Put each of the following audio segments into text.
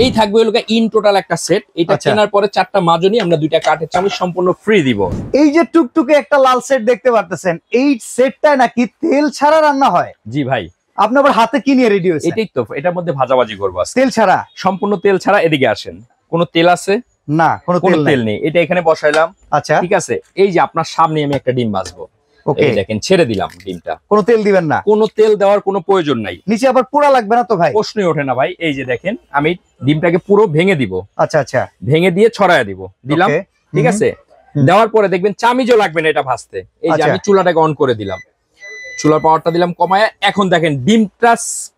এই থাকবে হলো ইন টোটাল একটা সেট। এটা কেনার পরে 4টা মাজনি আমরা 2টা কাঠের চামচ সম্পূর্ণ ফ্রি দিব। এই যে টুকটুকে একটা লাল সেট দেখতে পারতেছেন, এই সেটটায় নাকি তেল ছাড়া রান্না হয়? জি ভাই। আপনি আবার হাতে কি নিয়ে রেডি হয়েছেন? এটাই তো, এটার মধ্যে ভাজাভাজি করবো তেল ছাড়া, সম্পূর্ণ তেল ছাড়া। এদিকে আসেন, কোনো তেল আছে না? কোনো তেল নেই। এটা এখানে বসাইলাম। আচ্ছা ঠিক আছে। এই যে আপনার সামনে আমি একটা ডিম ভাজবো, এই দেখেন ছেড়ে দিলাম ডিমটা। কোনো তেল দিবেন না? কোনো তেল দেওয়ার কোনো প্রয়োজন নাই। নিচে আবার পোড়া লাগবে না তো ভাই? প্রশ্নই ওঠে না ভাই। এই যে দেখেন আমি ডিমটাকে পুরো ভেঙে দিব। আচ্ছা আচ্ছা, ভেঙে দিয়ে ছড়ায় দিব, দিলাম। ঠিক আছে। দেওয়ার পরে দেখবেন চামিজও লাগবে না এটা ভাজতে। এই যে আমি চুলাটাকে অন করে দিলাম, চুলার পাওয়ারটা দিলাম কমায়। এখন দেখেন ডিমটা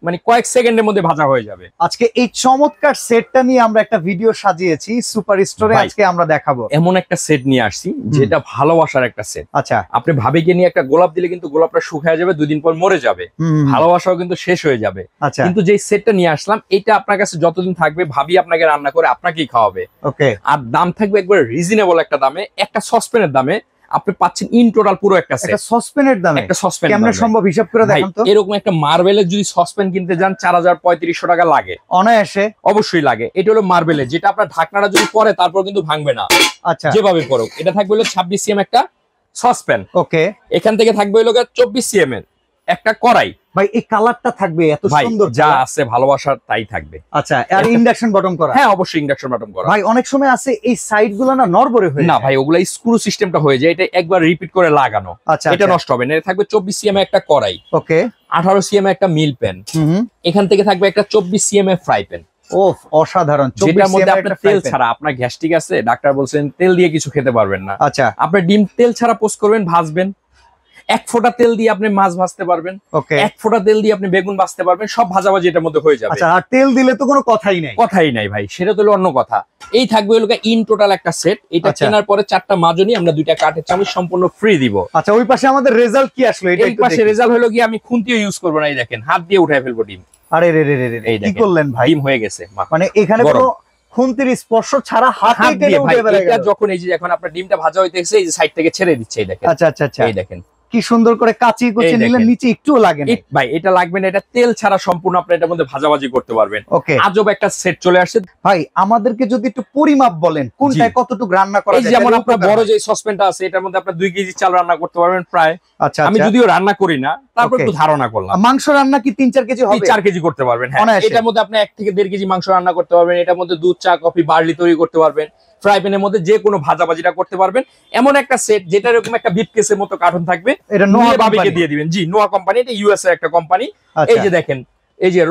মানে কয়েক সেকেন্ডের মধ্যে ভাজা হয়ে যাবে। আজকে এই চমৎকার সেটটা নিয়ে আমরা একটা ভিডিও সাজিয়েছি সুপার স্টোরে, আজকে আমরা দেখাবো। এমন একটা সেট নিয়ে আসছি যেটা ভালোবাসার একটা সেট। আচ্ছা, আপনি ভাবিকে নিয়ে একটা গোলাপ দিলে কিন্তু গোলাপটা শুকিয়ে যাবে, 2 দিন পর মরে যাবে, ভালোবাসাও কিন্তু শেষ হয়ে যাবে। আচ্ছা, কিন্তু যে সেটটা নিয়ে আসলাম এটা আপনার কাছে যতদিন থাকবে ভাবি আপনাকে রান্না করে আপনাকেই খাওয়াবে। ওকে। আর দাম থাকবে একবার রিজনেবল একটা দামে, একটা সসপ্যানের দামে আপনি পাচ্ছেন ইন টোটাল পুরো একটা সেট। একটা সসপ্যানের দামে? একটা সসপ্যান কেমনে সম্ভব হিসাব করে দেখান তো। এরকম একটা মার্বেলের যদি সসপ্যান কিনতে যান 4000-3500 টাকা লাগে অনায়াসে। অবশ্যই লাগে। এটা হলো মার্বেলের, যেটা আপনার ঢাকনাটা যদি পরে তারপর কিন্তু ভাঙবে না। আচ্ছা, যেভাবে পড়ুক। এটা থাকবে হলো 26 সিএম একটা সসপ্যান। ওকে। এখান থেকে থাকবে হলো 24 সিএম এর একটা কড়াই। ভাই এই কালারটা থাকবে এত সুন্দর, যা আছে ভালোবাসার তাই থাকবে। আচ্ছা, আর ইন্ডাকশন বটম করা? হ্যাঁ অবশ্যই ইন্ডাকশন বটম করা। ভাই অনেক সময় আছে এই সাইড গুলো না নড়বড়ে হয়ে না ভাই, ওগুলা স্ক্রু সিস্টেমটা হয়ে যায়, এটা একবার রিপিট করে লাগানো। আচ্ছা, এটা নষ্ট হবে না। এটা থাকবে 24 সিএম এর একটা কড়াই। ওকে। 18 সিএম এর একটা মিল প্যান। এখান থেকে থাকবে একটা 24 সিএম এর ফ্রাই প্যান। ওফ, অসাধারণ। যেটার মধ্যে আপনার তেল ছাড়া, আপনার গ্যাস্ট্রিক আছে, ডাক্তার বলছেন তেল দিয়ে কিছু খেতে পারবেন না। আচ্ছা, আপনি ডিম তেল ছাড়া পোস্ট করবেন, ভাজবেন। 1 ফোঁটা তেল দিয়ে আপনি মাছ ভাজতে পারবেন। ওকে। 1 ফোঁটা তেল দিয়ে আপনি বেগুন ভাজতে পারবেন। সব ভাজাভাজি এটার মধ্যে হয়ে যাবে। আচ্ছা, আর তেল দিলে তো কোনো কথাই নাই ভাই, সেটা তো অন্য কথা। এই থাকবে হলো ইন টোটাল একটা সেট। এটা কেনার পরে 4টা মাজনি আমরা 2টা কাঠের চামচ সম্পূর্ণ ফ্রি দিব। আচ্ছা, ওই পাশে আমাদের রেজাল্ট কি আসলো? এই পাশে রেজাল্ট হলো কি আমি খুন্তিও ইউজ করব না। এই দেখেন হাত দিয়ে উঠায় ফেলবো ডিম। আরে রে রে রে রে, কি করলেন ভাই? ডিম হয়ে গেছে। মানে এখানে কোনো খুন্তির স্পর্শ ছাড়া হাতে টেনে উঠে বের হয়ে গেল। এটা যখন এই যে এখন আপনার ডিমটা ভাজা হইতেছে, এই যে সাইড থেকে ছেড়ে দিচ্ছে, এই দেখেন। আচ্ছা আচ্ছা আচ্ছা, এই দেখেন কি সুন্দর করে কাঁচি কুচি নিলেন, নিচে একটু লাগে না ভাই। এটা লাগবে না, এটা তেল ছাড়া সম্পূর্ণ আপনি এটার মধ্যে ভাজাভাজি করতে পারবেন। ওকে। আজব একটা সেট চলে আসছে ভাই। আমাদেরকে যদি একটু পরিমাপ বলেন, কোনটায় কতটুকু রান্না করা যায়? যেমন আপনার বড় যে সসপ্যানটা আছে এটার মধ্যে আপনি 2 কেজি চাল রান্না করতে পারবেন প্রায়। আচ্ছা, আমি যদিও রান্না করি না, তারপর একটু ধারণা করলাম। মাংস রান্না কি 3-4 কেজি হবে? 4 কেজি করতে পারবেন। হ্যাঁ, এটার মধ্যে আপনি 1 থেকে 1.5 কেজি মাংস রান্না করতে পারবেন। এটার মধ্যে দুধ, চা, কফি, বার্লি তৈরি করতে পারবেন। ফ্রাই প্যানের মধ্যে যে কোনো ভাজাভাজিটা করতে পারবেন। এমন একটা সেট যেটা এরকম একটা বিট কেসের মতো কার্টন থাকবে। এটা নোয়া বাবিকে দিয়ে দিবেন। জি, নোয়া কোম্পানি। এটা ইউএস এর একটা কোম্পানি। এই যে দেখেন, এই যে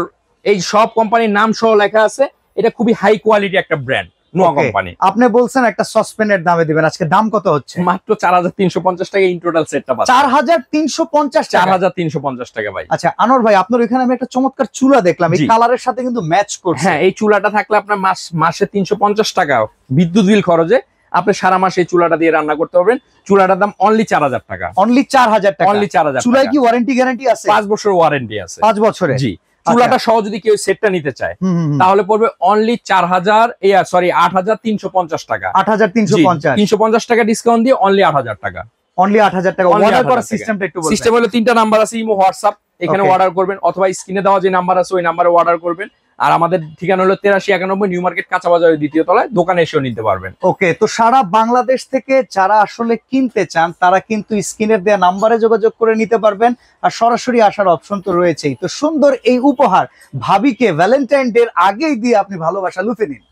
এই সব কোম্পানির নাম সহ লেখা আছে। এটা খুবই হাই কোয়ালিটি একটা ব্র্যান্ড, নোয়া কোম্পানি। আপনি বলছেন একটা সসপ্যানের দামে দিবেন, আজকে দাম কত হচ্ছে? মাত্র 4350 টাকা ইন টোটাল সেটটা পাচ্ছেন। 4350 টাকা? 4350 টাকা ভাই। আচ্ছা আনোয়ার ভাই, আপনার ওখানে আমি একটা চমৎকার চুলা দেখলাম, এই কালারের সাথে কিন্তু ম্যাচ করছে। হ্যাঁ, এই চুলাটা থাকলে আপনার মাসে 350 টাকা বিদ্যুৎ বিল খরচে আপনি সারা মাস এই চুলাটা দিয়ে রান্না করতে পারবেন। চুলাটার দাম অনলি 4000 টাকা। অনলি 4000 টাকা? অনলি 4000। চুলায় কি ওয়ারেন্টি গ্যারান্টি আছে? 5 বছর ওয়ারেন্টি আছে। 5 বছরে? জি। চুলাটা সহ যদি কেউ সেটটা নিতে চায় তাহলে পড়বে অনলি 8350 টাকা। 8350? 350 টাকা ডিসকাউন্ট দিয়ে অনলি 8000 টাকা। অনলি 8000 টাকা। অর্ডার করার সিস্টেমটা একটু বলবেন? সিস্টেম হলো 3টা নাম্বার আছে, ইমো, হোয়াটসঅ্যাপ। এখানে অর্ডার করবেন অথবা স্ক্রিনে দেওয়া যে নাম্বার আছে ওই নাম্বারে অর্ডার করবেন। আর আমাদের ঠিকানা হলো 8391 নিউ মার্কেট, কাঁচা বাজারের 2য় তলায়। দোকানে এসেও নিতে পারবেন। ওকে। তো সারা বাংলাদেশ থেকে যারা আসলে কিনতে চান তারা কিন্তু স্ক্রিনের দেওয়া নাম্বারে যোগাযোগ করে নিতে পারবেন। আর সরাসরি আসার অপশন তো রয়েছেই। তো সুন্দর এই উপহার ভাবিকে ভ্যালেন্টাইন ডে এর আগেই দিয়ে আপনি ভালোবাসা লুফে নিন।